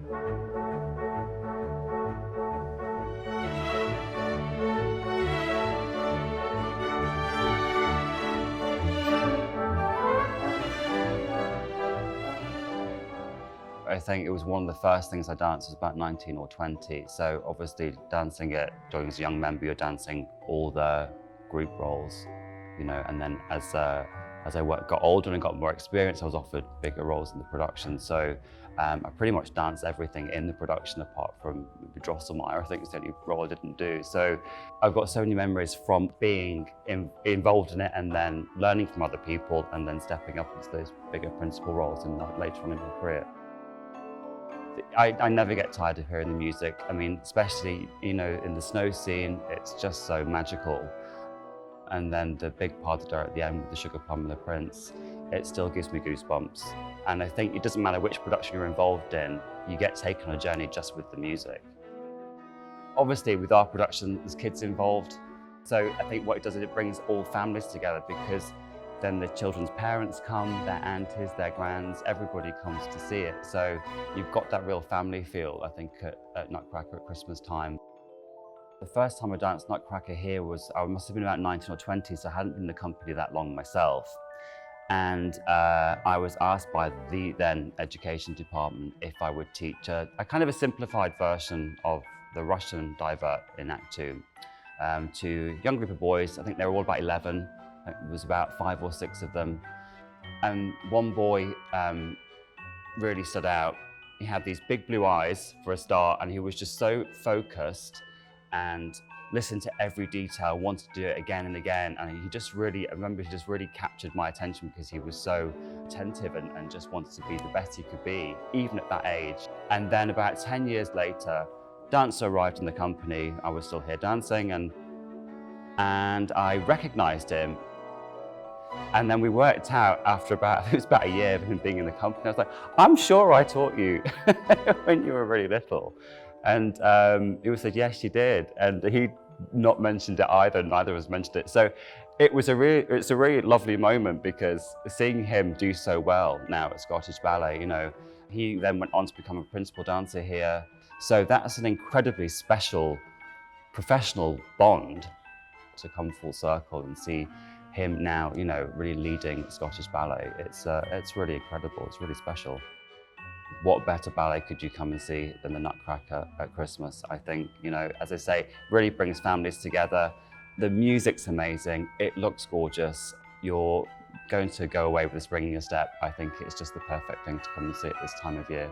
I think it was one of the first things I danced. I was about 19 or 20. So obviously dancing it, during as a young member, you're dancing all the group roles, you know, and then as I got older and got more experience, I was offered bigger roles in the production. So I pretty much danced everything in the production apart from maybe Drosselmeyer. I think it's the only role I didn't do. So I've got so many memories from being involved in it and then learning from other people and then stepping up into those bigger principal roles and later on in my career. I never get tired of hearing the music. I mean, especially, you know, in the snow scene, it's just so magical. And then the big part at the end with the Sugar Plum and the Prince, it still gives me goosebumps. And I think it doesn't matter which production you're involved in, you get taken on a journey just with the music. Obviously, with our production, there's kids involved. So I think what it does is it brings all families together because then the children's parents come, their aunties, their grands, everybody comes to see it. So you've got that real family feel, I think, at Nutcracker at Christmas time. The first time I danced Nutcracker here I must have been about 19 or 20, so I hadn't been in the company that long myself. And I was asked by the then education department if I would teach a kind of a simplified version of the Russian divert in Act 2 to a young group of boys. I think they were all about 11. It was about 5 or 6 of them. And one boy really stood out. He had these big blue eyes for a start, and he was just so focused and listened to every detail, wanted to do it again and again. And he just really, I remember he just really captured my attention because he was so attentive and just wanted to be the best he could be, even at that age. And then about 10 years later, Dancer arrived in the company. I was still here dancing, and I recognized him. And then we worked out after it was about a year of him being in the company. I was like, I'm sure I taught you when you were really little. And he said, yes, you did. And he'd not mentioned it either, neither of us mentioned it. So it's a really lovely moment because seeing him do so well now at Scottish Ballet, you know, he then went on to become a principal dancer here. So that's an incredibly special professional bond to come full circle and see him now, you know, really leading Scottish Ballet. It's really incredible. It's really special. What better ballet could you come and see than the Nutcracker at Christmas? I think, you know, as I say, really brings families together. The music's amazing. It looks gorgeous. You're going to go away with this ringing a step. I think it's just the perfect thing to come and see at this time of year.